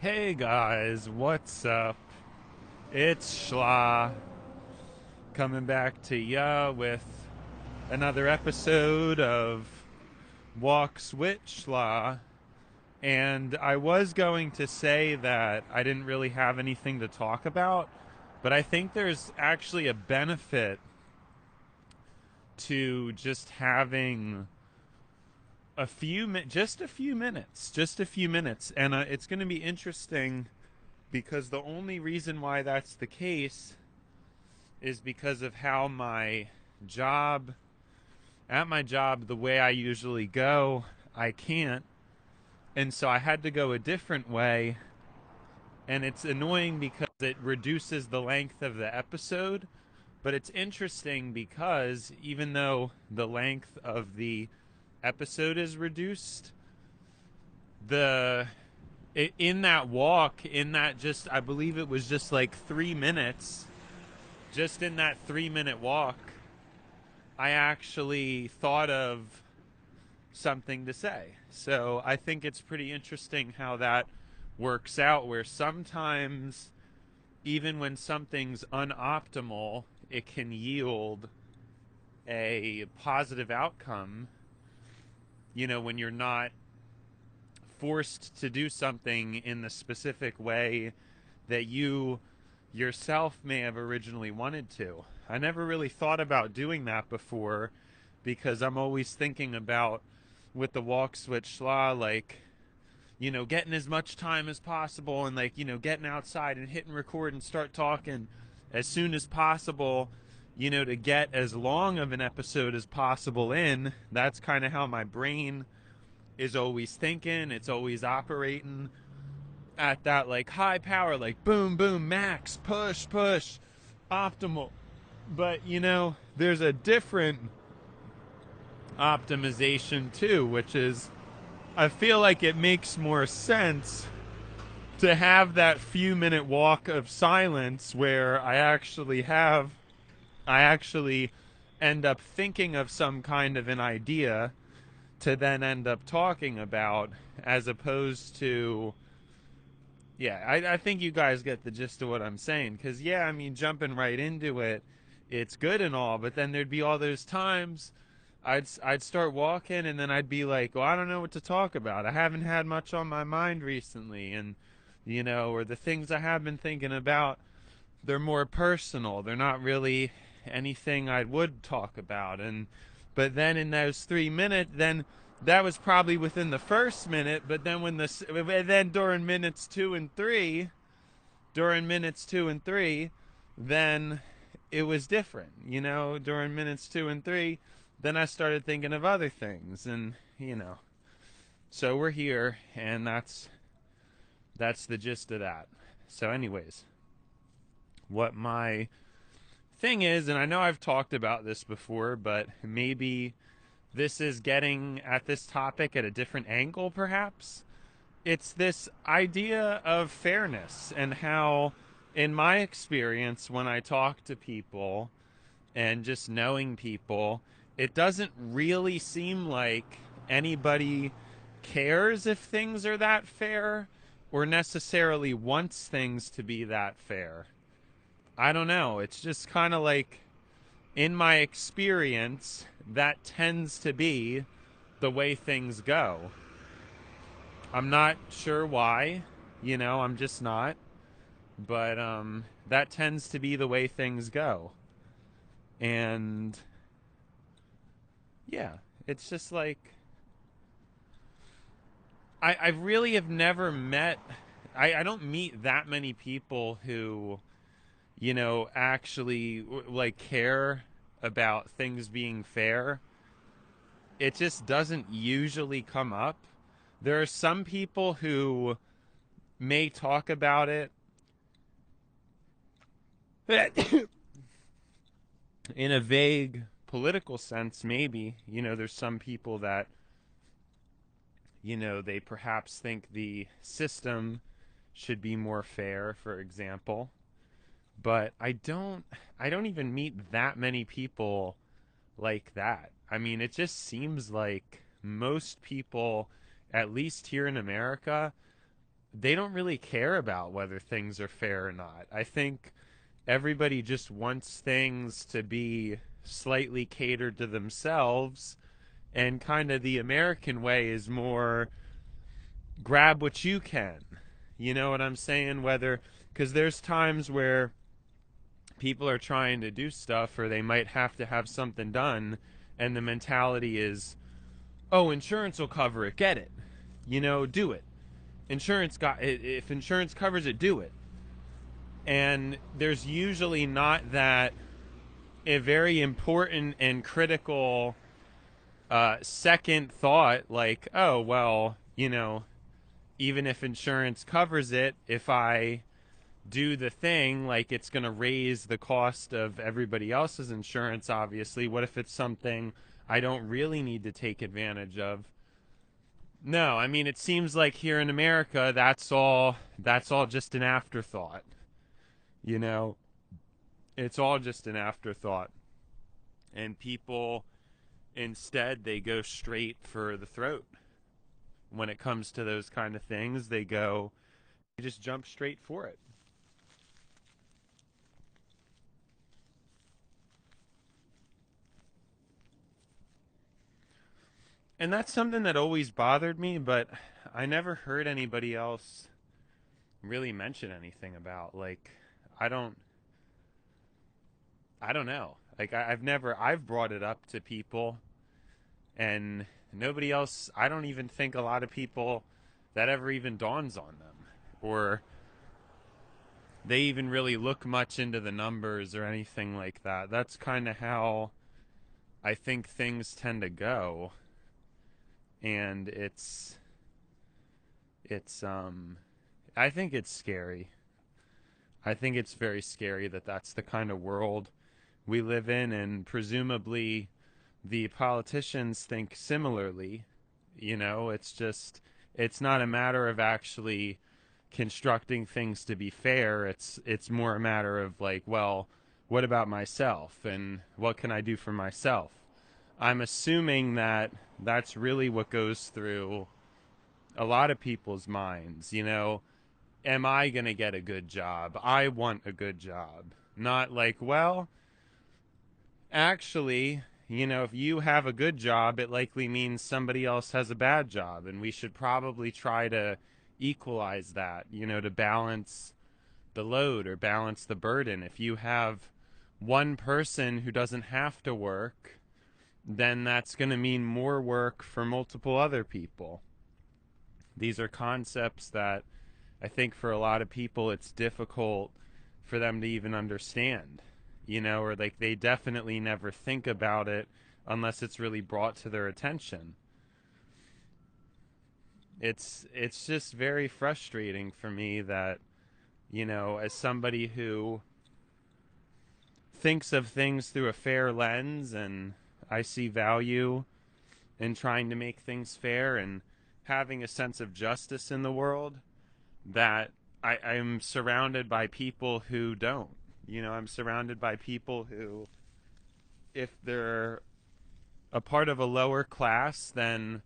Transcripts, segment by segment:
Hey guys, what's up? It's Schla coming back to ya with another episode of Walks with Schla. And I was going to say that I didn't really have anything to talk about, but I think there's actually a benefit to just having just a few minutes, and it's going to be interesting because the only reason why that's the case is because of how job my job, the way I usually go, I can't. And so I had to go a different way. And it's annoying because it reduces the length of the episode. But it's interesting because even though the length of the episode is reduced, the in that walk, in that just, I believe it was just like 3 minutes, just in that 3 minute walk, I actually thought of something to say. So I think it's pretty interesting how that works out, where sometimes, even when something's unoptimal, it can yield a positive outcome, when you're not forced to do something in the specific way that you yourself may have originally wanted to. I never really thought about doing that before because I'm always thinking about, with the walk switch schla, like, getting as much time as possible and, like, getting outside and hitting record and start talking as soon as possible, to get as long of an episode as possible in. That's kind of how my brain is always thinking. It's always operating at that, like, high power, like boom, boom, max, push, push, optimal. But, there's a different optimization too, which is, I feel like it makes more sense to have that few minute walk of silence where I actually end up thinking of some kind of an idea to then end up talking about, as opposed to, yeah, I think you guys get the gist of what I'm saying. Because, yeah, I mean, jumping right into it, it's good and all, but then there'd be all those times I'd start walking and then I'd be like, well, I don't know what to talk about. I haven't had much on my mind recently, and, or the things I have been thinking about, they're more personal. They're not really anything I would talk about. And but then in those 3 minutes, then that was probably within the first minute. But then then during minutes two and three, then it was different. During minutes two and three, then I started thinking of other things, and so we're here, and that's the gist of that. So, anyways, what my thing is, and I know I've talked about this before, but maybe this is getting at this topic at a different angle, perhaps. It's this idea of fairness, and how, in my experience, when I talk to people and just knowing people, it doesn't really seem like anybody cares if things are that fair or necessarily wants things to be that fair. I don't know. It's just kind of like, in my experience, that tends to be the way things go. I'm not sure why, I'm just not. But that tends to be the way things go. And yeah, it's just like, I really have never met, I don't meet that many people who, actually, like, care about things being fair. It just doesn't usually come up. There are some people who may talk about it in a vague political sense, maybe. There's some people that, they perhaps think the system should be more fair, for example. But I don't even meet that many people like that. I mean, it just seems like most people, at least here in America, they don't really care about whether things are fair or not. I think everybody just wants things to be slightly catered to themselves, and kind of the American way is more grab what you can. You know what I'm saying? Whether, because there's times where people are trying to do stuff or they might have to have something done, and the mentality is, oh, insurance will cover it, get it, do it. Insurance got it. If insurance covers it, do it. And there's usually not that a very important and critical second thought, like, oh, well, even if insurance covers it, if I do the thing, like, it's going to raise the cost of everybody else's insurance, obviously. What if it's something I don't really need to take advantage of? No, I mean, it seems like here in America, that's all just an afterthought. You know, it's all just an afterthought. And people, instead, they go straight for the throat. When it comes to those kind of things, they just jump straight for it. And that's something that always bothered me, but I never heard anybody else really mention anything about. Like, I don't, I don't know. Like, I've brought it up to people, and nobody else, I don't even think a lot of people that ever even dawns on them, or they even really look much into the numbers or anything like that. That's kind of how I think things tend to go. And it's I think it's scary. I think it's very scary that that's the kind of world we live in, and presumably the politicians think similarly. It's not a matter of actually constructing things to be fair. It's more a matter of, like, well, what about myself and what can I do for myself? I'm assuming that that's really what goes through a lot of people's minds. Am I going to get a good job? I want a good job. Not like, well, actually, if you have a good job, it likely means somebody else has a bad job. And we should probably try to equalize that, to balance the load or balance the burden. If you have one person who doesn't have to work, then that's going to mean more work for multiple other people. These are concepts that I think for a lot of people it's difficult for them to even understand, or like they definitely never think about it unless it's really brought to their attention. It's just very frustrating for me that, as somebody who thinks of things through a fair lens, and I see value in trying to make things fair and having a sense of justice in the world, that I'm surrounded by people who don't. I'm surrounded by people who, if they're a part of a lower class, then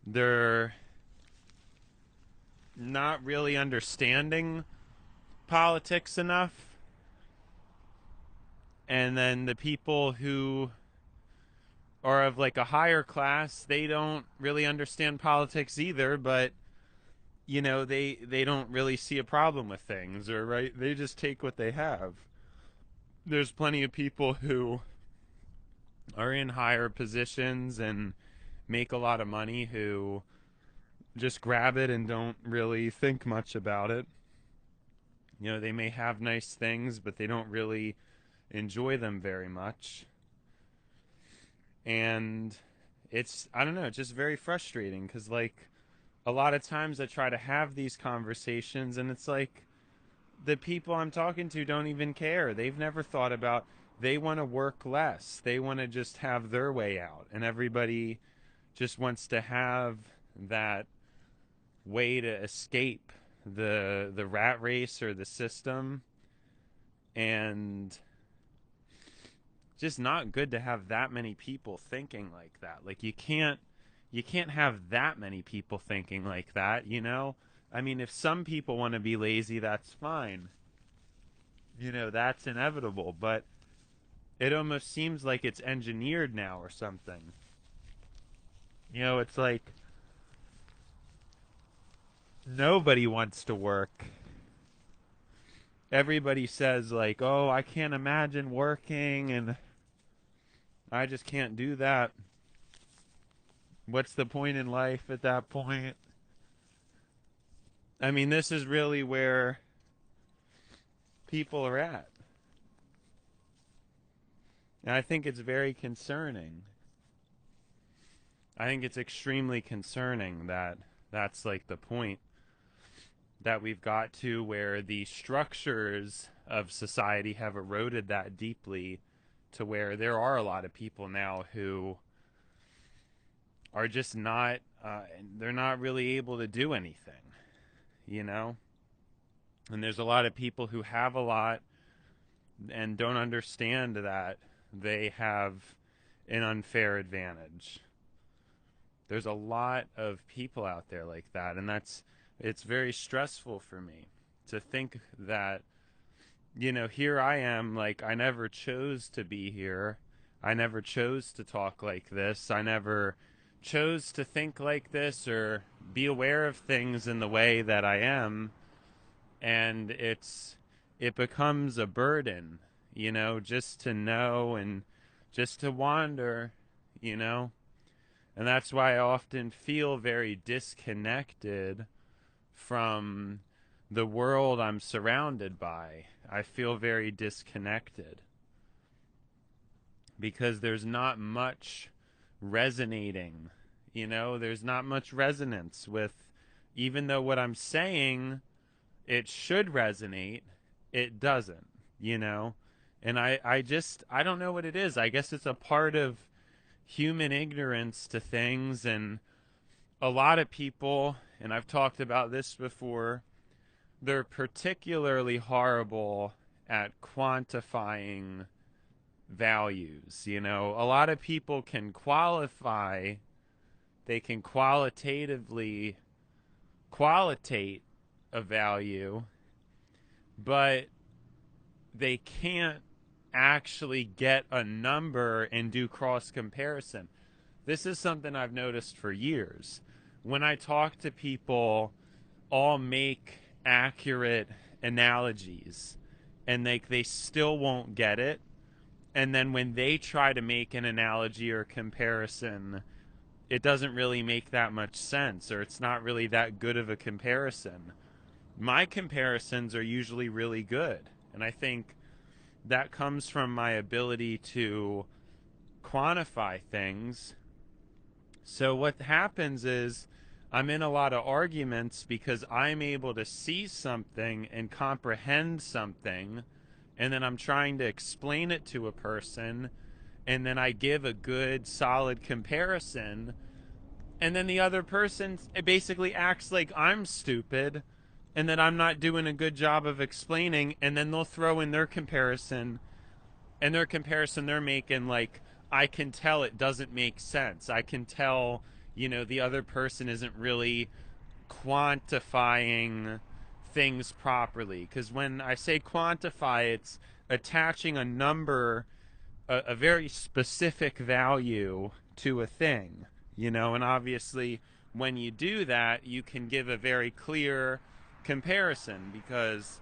they're not really understanding politics enough. And then the people who are of like a higher class, they don't really understand politics either, but they don't really see a problem with things, or right, they just take what they have. There's plenty of people who are in higher positions and make a lot of money who just grab it and don't really think much about it. They may have nice things, but they don't really enjoy them very much. And I don't know, it's just very frustrating because, like, a lot of times I try to have these conversations and it's like the people I'm talking to don't even care. They've never thought about, they want to work less. They want to just have their way out. And everybody just wants to have that way to escape the rat race or the system. And just not good to have that many people thinking like that. Like, you can't have that many people thinking like that. I mean, if some people want to be lazy, that's fine. You know, that's inevitable, but it almost seems like it's engineered now or something. You know, it's like nobody wants to work. Everybody says like, "Oh, I can't imagine working and I just can't do that." What's the point in life at that point? I mean, this is really where people are at. And I think it's very concerning. I think it's extremely concerning that that's like the point that we've got to, where the structures of society have eroded that deeply to where there are a lot of people now who are just not they're not really able to do anything, you know? And there's a lot of people who have a lot and don't understand that they have an unfair advantage. There's a lot of people out there like that, and it's very stressful for me to think that, you know, here I am, like, I never chose to be here. I never chose to talk like this. I never chose to think like this or be aware of things in the way that I am. And it becomes a burden, you know, just to know and just to wander, you know. And that's why I often feel very disconnected from the world I'm surrounded by. I feel very disconnected because there's not much resonating, you know, there's not much resonance with, even though what I'm saying, it should resonate, it doesn't, you know. And I don't know what it is. I guess it's a part of human ignorance to things. And a lot of people, and I've talked about this before, they're particularly horrible at quantifying values. You know, a lot of people can qualify, they can qualitatively qualitate a value, but they can't actually get a number and do cross comparison. This is something I've noticed for years. When I talk to people, I'll make accurate analogies and they still won't get it. And then when they try to make an analogy or comparison, it doesn't really make that much sense, or it's not really that good of a comparison. My comparisons are usually really good. And I think that comes from my ability to quantify things. So what happens is I'm in a lot of arguments because I'm able to see something and comprehend something, and then I'm trying to explain it to a person, and then I give a good solid comparison, and then the other person basically acts like I'm stupid and that I'm not doing a good job of explaining, and then they'll throw in their comparison, and their comparison they're making, like, I can tell it doesn't make sense. I can tell, you know, the other person isn't really quantifying things properly. Because when I say quantify, it's attaching a number, a very specific value to a thing, you know. And obviously, when you do that, you can give a very clear comparison, because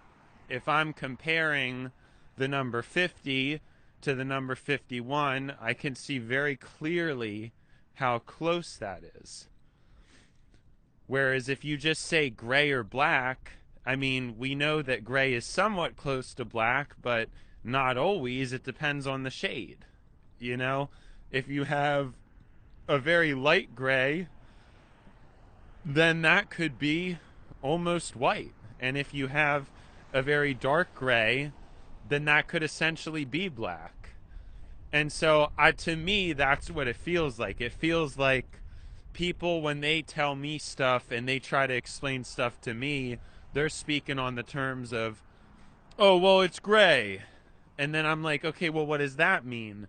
if I'm comparing the number 50 to the number 51, I can see very clearly how close that is. Whereas if you just say gray or black, I mean, we know that gray is somewhat close to black, but not always. It depends on the shade. You know, if you have a very light gray, then that could be almost white. And if you have a very dark gray, then that could essentially be black. And so, to me, that's what it feels like. It feels like people, when they tell me stuff and they try to explain stuff to me, they're speaking on the terms of, oh, well, it's gray. And then I'm like, okay, well, what does that mean?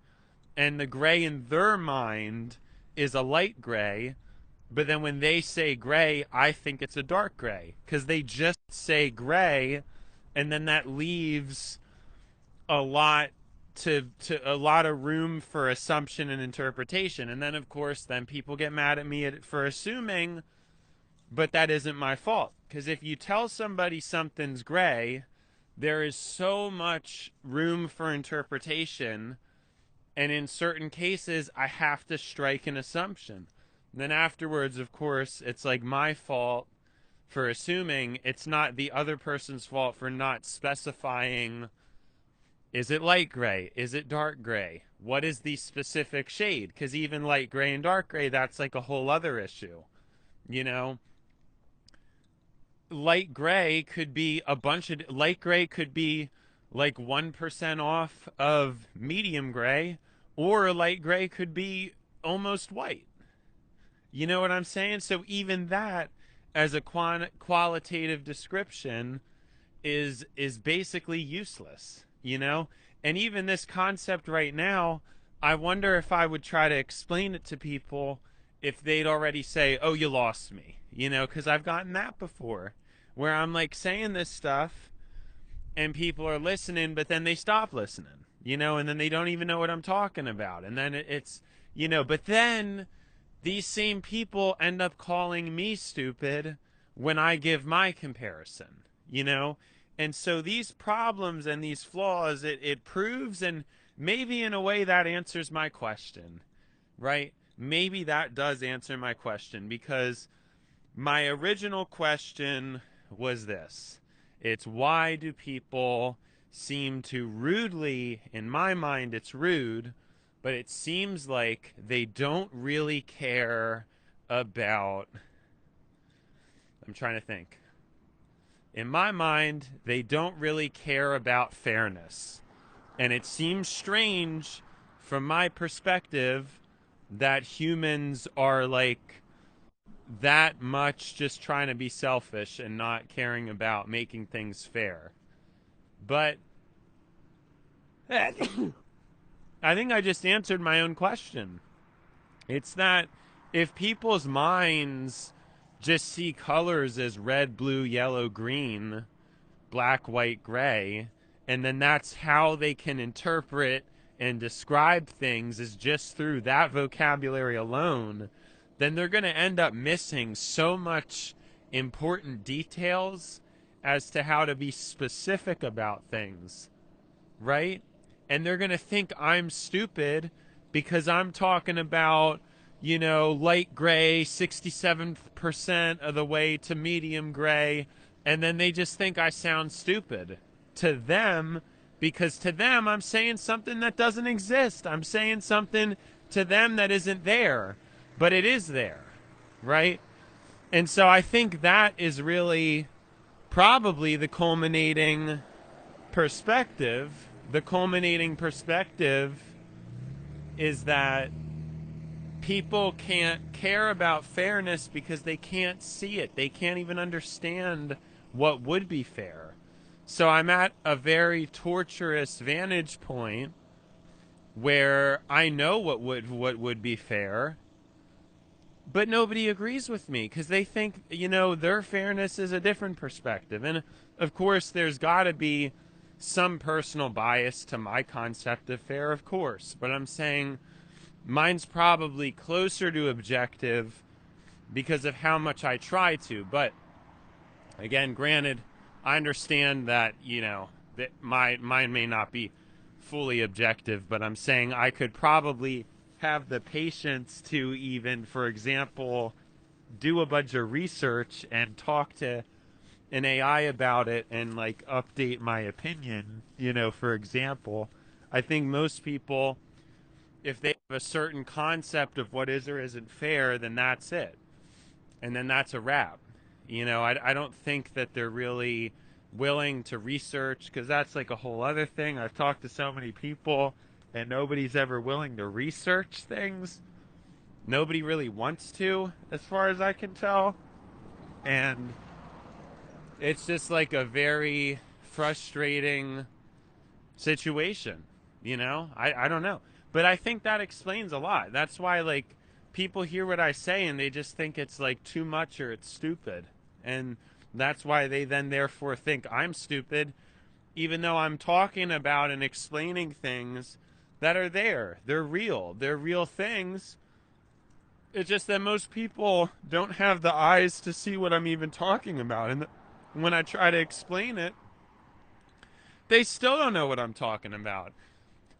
And the gray in their mind is a light gray. But then when they say gray, I think it's a dark gray because they just say gray, and then that leaves a lot to a lot of room for assumption and interpretation. And then of course, then people get mad at me for assuming, but that isn't my fault. Because if you tell somebody something's gray, there is so much room for interpretation, and in certain cases I have to strike an assumption. And then afterwards, of course, it's like my fault for assuming. It's not the other person's fault for not specifying, is it light gray, is it dark gray, what is the specific shade? Because even light gray and dark gray, that's like a whole other issue, you know. Light gray could be a bunch of light gray could be like 1% off of medium gray, or light gray could be almost white. You know what I'm saying? So even that as a qualitative description is basically useless, you know? And even this concept right now, I wonder if I would try to explain it to people if they'd already say, "Oh, you lost me." You know, cuz I've gotten that before where I'm like saying this stuff and people are listening, but then they stop listening, you know, and then they don't even know what I'm talking about. And then it's, you know, but then these same people end up calling me stupid when I give my comparison, you know? And so these problems and these flaws, it proves, and maybe in a way that answers my question, right? Maybe that does answer my question, because my original question was this. It's, why do people seem to rudely, in my mind it's rude, but it seems like they don't really care about, I'm trying to think. In my mind, they don't really care about fairness. And it seems strange from my perspective that humans are like that much just trying to be selfish and not caring about making things fair. But I think I just answered my own question. It's that if people's minds just see colors as red, blue, yellow, green, black, white, gray, and then that's how they can interpret and describe things, is just through that vocabulary alone, then they're going to end up missing so much important details as to how to be specific about things, right? And they're going to think I'm stupid because I'm talking about, you know, light gray 67% of the way to medium gray, and then they just think I sound stupid to them, because to them I'm saying something that doesn't exist. I'm saying something to them that isn't there, but it is there, right? And so I think that is really probably the culminating perspective. The culminating perspective is that people can't care about fairness because they can't see it. They can't even understand what would be fair. So I'm at a very torturous vantage point where I know what would be fair, but nobody agrees with me because they think, you know, their fairness is a different perspective. And of course, there's got to be some personal bias to my concept of fair, of course. But I'm saying mine's probably closer to objective because of how much I try to. But again, granted, I understand that, you know, that mine may not be fully objective, but I'm saying I could probably have the patience to even, for example, do a bunch of research and talk to an AI about it and like update my opinion, you know, for example. I think most people, if they have a certain concept of what is or isn't fair, then that's it. And then that's a wrap. You know, I don't think that they're really willing to research, because that's like a whole other thing. I've talked to so many people and nobody's ever willing to research things. Nobody really wants to, as far as I can tell. And it's just like a very frustrating situation, you know? I don't know. But I think that explains a lot. That's why, like, people hear what I say and they just think it's like too much or it's stupid. And that's why they then therefore think I'm stupid, even though I'm talking about and explaining things that are there. They're real. They're real things. It's just that most people don't have the eyes to see what I'm even talking about. And when I try to explain it, they still don't know what I'm talking about.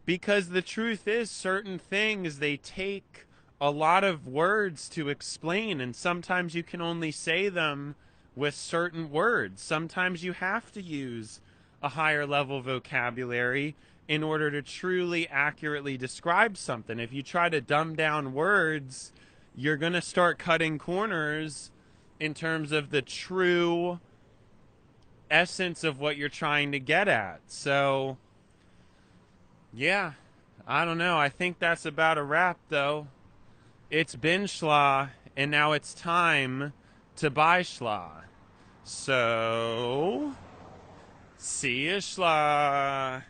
Because the truth is, certain things, they take a lot of words to explain, and sometimes you can only say them with certain words. Sometimes you have to use a higher level vocabulary in order to truly accurately describe something. If you try to dumb down words, you're going to start cutting corners in terms of the true essence of what you're trying to get at. So, yeah, I don't know. I think that's about a wrap, though. It's been schla, and now it's time to buy schla. So, see you, schla.